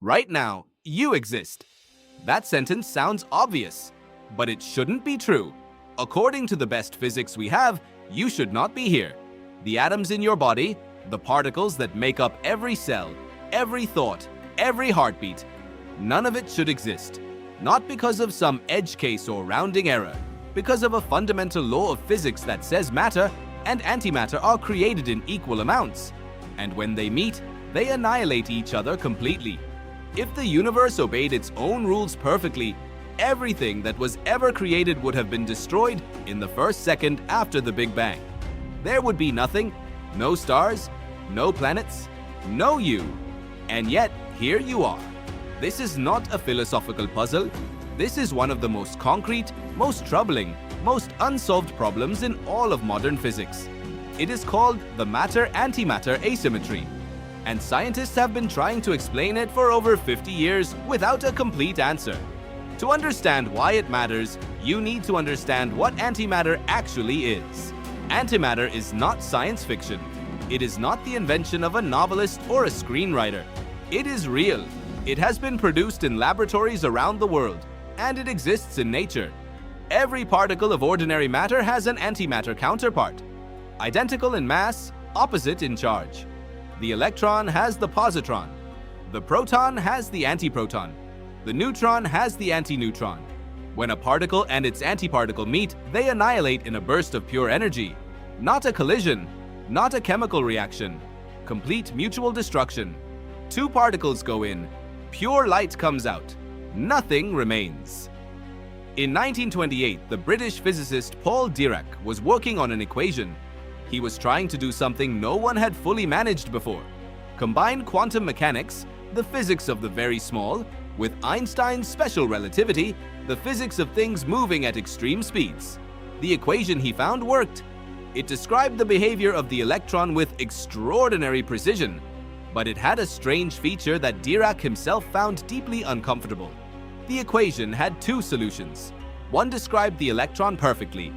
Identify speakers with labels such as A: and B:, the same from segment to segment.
A: Right now, you exist. That sentence sounds obvious, but it shouldn't be true. According to the best physics we have, you should not be here. The atoms in your body, the particles that make up every cell, every thought, every heartbeat, none of it should exist. Not because of some edge case or rounding error, because of a fundamental law of physics that says matter and antimatter are created in equal amounts. And when they meet, they annihilate each other completely. If the universe obeyed its own rules perfectly, everything that was ever created would have been destroyed in the first second after the Big Bang. There would be nothing, no stars, no planets, no you. And yet, here you are. This is not a philosophical puzzle. This is one of the most concrete, most troubling, most unsolved problems in all of modern physics. It is called the matter-antimatter asymmetry, and scientists have been trying to explain it for over 50 years without a complete answer. To understand why it matters, you need to understand what antimatter actually is. Antimatter is not science fiction. It is not the invention of a novelist or a screenwriter. It is real. It has been produced in laboratories around the world, and it exists in nature. Every particle of ordinary matter has an antimatter counterpart. Identical in mass, opposite in charge. The electron has the positron. The proton has the antiproton. The neutron has the antineutron. When a particle and its antiparticle meet, they annihilate in a burst of pure energy. Not a collision, not a chemical reaction. Complete mutual destruction. Two particles go in. Pure light comes out. Nothing remains. In 1928, the British physicist Paul Dirac was working on an equation. He was trying to do something no one had fully managed before. Combine quantum mechanics, the physics of the very small, with Einstein's special relativity, the physics of things moving at extreme speeds. The equation he found worked. It described the behavior of the electron with extraordinary precision, but it had a strange feature that Dirac himself found deeply uncomfortable. The equation had two solutions. One described the electron perfectly.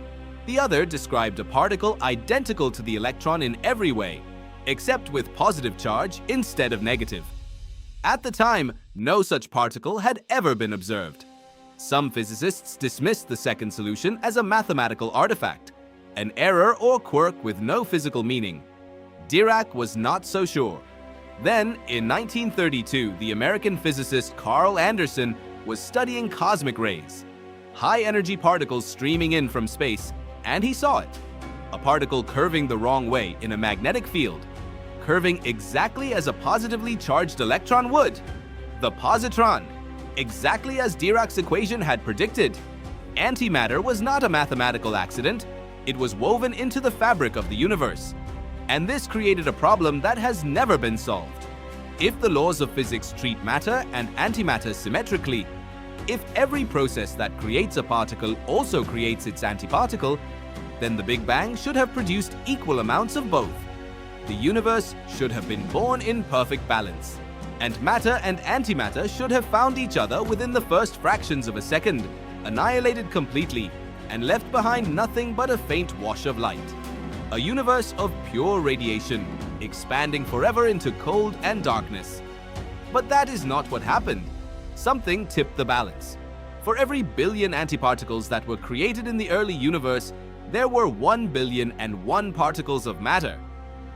A: The other described a particle identical to the electron in every way, except with positive charge instead of negative. At the time, no such particle had ever been observed. Some physicists dismissed the second solution as a mathematical artifact, an error or quirk with no physical meaning. Dirac was not so sure. Then, in 1932, the American physicist Carl Anderson was studying cosmic rays, high-energy particles streaming in from space, and he saw it. A particle curving the wrong way in a magnetic field, curving exactly as a positively charged electron would. The positron, exactly as Dirac's equation had predicted. Antimatter was not a mathematical accident. It was woven into the fabric of the universe. And this created a problem that has never been solved. If the laws of physics treat matter and antimatter symmetrically, if every process that creates a particle also creates its antiparticle, then the Big Bang should have produced equal amounts of both. The universe should have been born in perfect balance, and matter and antimatter should have found each other within the first fractions of a second, annihilated completely, and left behind nothing but a faint wash of light. A universe of pure radiation, expanding forever into cold and darkness. But that is not what happened. Something tipped the balance. For every billion antiparticles that were created in the early universe, there were 1,000,000,001 particles of matter.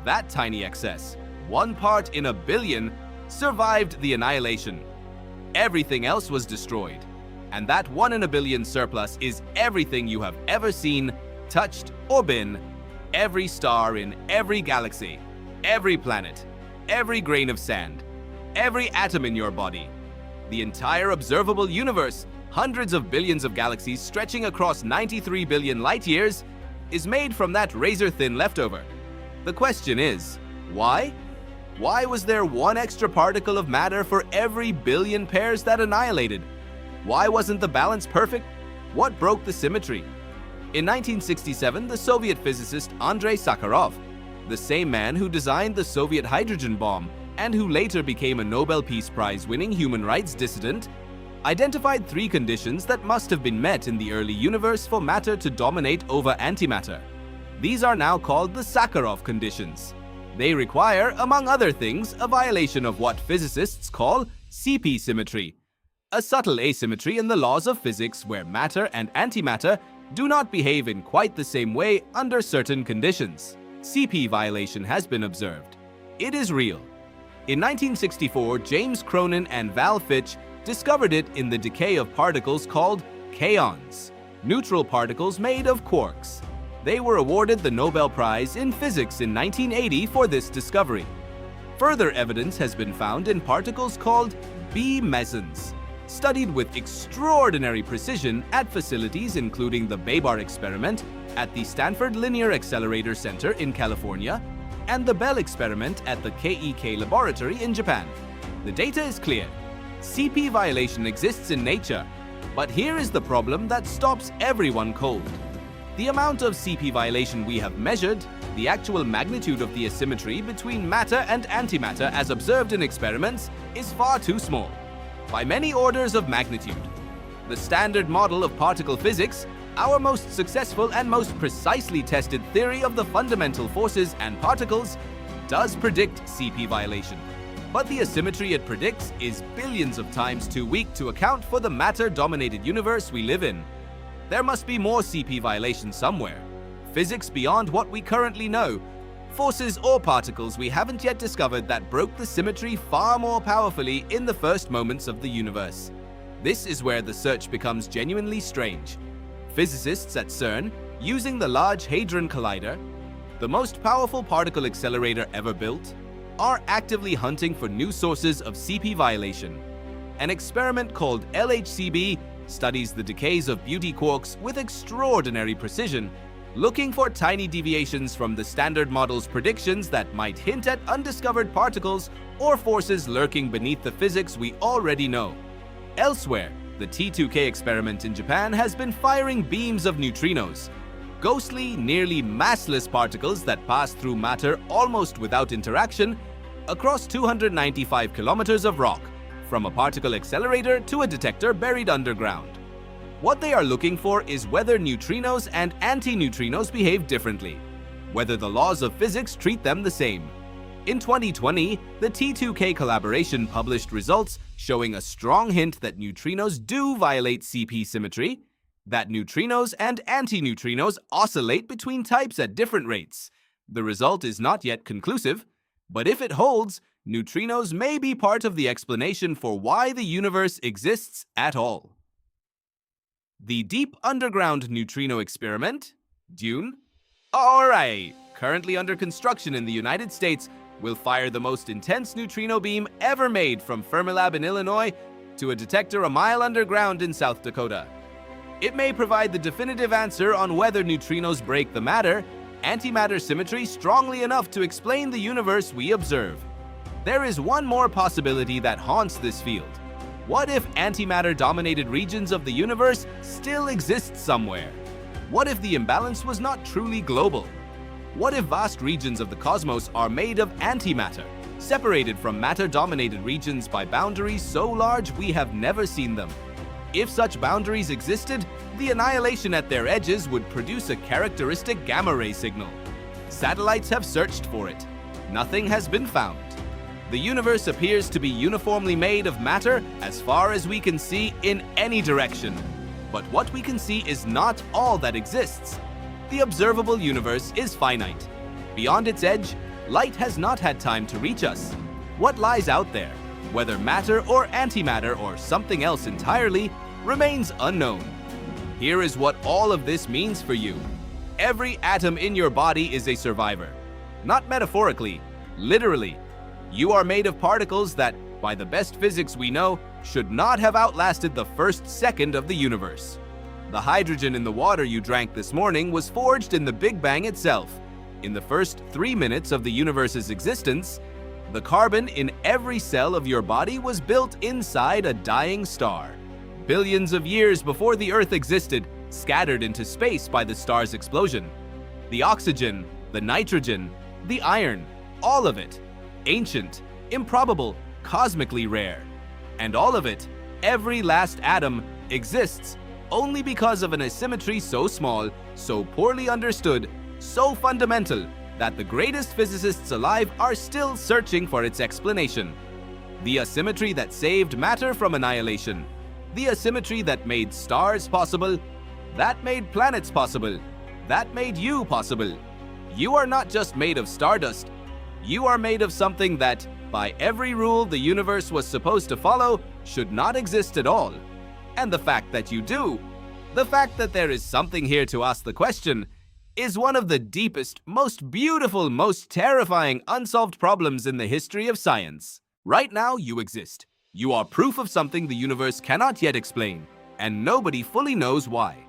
A: That tiny excess, 1 part in a billion, survived the annihilation. Everything else was destroyed. And that 1 in a billion surplus is everything you have ever seen, touched, or been. Every star in every galaxy, every planet, every grain of sand, every atom in your body. The entire observable universe, hundreds of billions of galaxies stretching across 93 billion light years, is made from that razor-thin leftover. The question is, why? Why was there 1 extra particle of matter for every billion pairs that annihilated? Why wasn't the balance perfect? What broke the symmetry? In 1967, the Soviet physicist Andrei Sakharov, the same man who designed the Soviet hydrogen bomb and who later became a Nobel Peace Prize-winning human rights dissident, identified 3 conditions that must have been met in the early universe for matter to dominate over antimatter. These are now called the Sakharov conditions. They require, among other things, a violation of what physicists call CP symmetry, a subtle asymmetry in the laws of physics where matter and antimatter do not behave in quite the same way under certain conditions. CP violation has been observed. It is real. In 1964, James Cronin and Val Fitch discovered it in the decay of particles called kaons, neutral particles made of quarks. They were awarded the Nobel Prize in Physics in 1980 for this discovery. Further evidence has been found in particles called B mesons, studied with extraordinary precision at facilities including the Babar experiment at the Stanford Linear Accelerator Center in California and the Bell experiment at the KEK laboratory in Japan. The data is clear. CP violation exists in nature, but here is the problem that stops everyone cold. The amount of CP violation we have measured, the actual magnitude of the asymmetry between matter and antimatter as observed in experiments, is far too small, by many orders of magnitude. The standard model of particle physics, our most successful and most precisely tested theory of the fundamental forces and particles, does predict CP violation. But the asymmetry it predicts is billions of times too weak to account for the matter-dominated universe we live in. There must be more CP violation somewhere. Physics beyond what we currently know. Forces or particles we haven't yet discovered that broke the symmetry far more powerfully in the first moments of the universe. This is where the search becomes genuinely strange. Physicists at CERN, using the Large Hadron Collider, the most powerful particle accelerator ever built, are actively hunting for new sources of CP violation. An experiment called LHCb studies the decays of beauty quarks with extraordinary precision, looking for tiny deviations from the standard model's predictions that might hint at undiscovered particles or forces lurking beneath the physics we already know. Elsewhere, the T2K experiment in Japan has been firing beams of neutrinos, ghostly, nearly massless particles that pass through matter almost without interaction across 295 kilometers of rock, from a particle accelerator to a detector buried underground. What they are looking for is whether neutrinos and antineutrinos behave differently, whether the laws of physics treat them the same. In 2020, the T2K collaboration published results showing a strong hint that neutrinos do violate CP symmetry, that neutrinos and antineutrinos oscillate between types at different rates. The result is not yet conclusive, but if it holds, neutrinos may be part of the explanation for why the universe exists at all. The Deep Underground Neutrino Experiment, DUNE, alright, currently under construction in the United States, will fire the most intense neutrino beam ever made from Fermilab in Illinois to a detector a mile underground in South Dakota. It may provide the definitive answer on whether neutrinos break the matter-antimatter symmetry strongly enough to explain the universe we observe. There is one more possibility that haunts this field. What if antimatter-dominated regions of the universe still exist somewhere? What if the imbalance was not truly global? What if vast regions of the cosmos are made of antimatter, separated from matter-dominated regions by boundaries so large we have never seen them? If such boundaries existed, the annihilation at their edges would produce a characteristic gamma-ray signal. Satellites have searched for it. Nothing has been found. The universe appears to be uniformly made of matter as far as we can see in any direction. But what we can see is not all that exists. The observable universe is finite. Beyond its edge, light has not had time to reach us. What lies out there, whether matter or antimatter or something else entirely, remains unknown. Here is what all of this means for you. Every atom in your body is a survivor. Not metaphorically, literally. You are made of particles that, by the best physics we know, should not have outlasted the first second of the universe. The hydrogen in the water you drank this morning was forged in the Big Bang itself. In the first 3 minutes of the universe's existence, the carbon in every cell of your body was built inside a dying star. Billions of years before the Earth existed, scattered into space by the star's explosion. The oxygen, the nitrogen, the iron, all of it, ancient, improbable, cosmically rare. And all of it, every last atom, exists only because of an asymmetry so small, so poorly understood, so fundamental, that the greatest physicists alive are still searching for its explanation. The asymmetry that saved matter from annihilation. The asymmetry that made stars possible. That made planets possible. That made you possible. You are not just made of stardust. You are made of something that, by every rule the universe was supposed to follow, should not exist at all. And the fact that you do, the fact that there is something here to ask the question, is one of the deepest, most beautiful, most terrifying unsolved problems in the history of science. Right now, you exist. You are proof of something the universe cannot yet explain, and nobody fully knows why.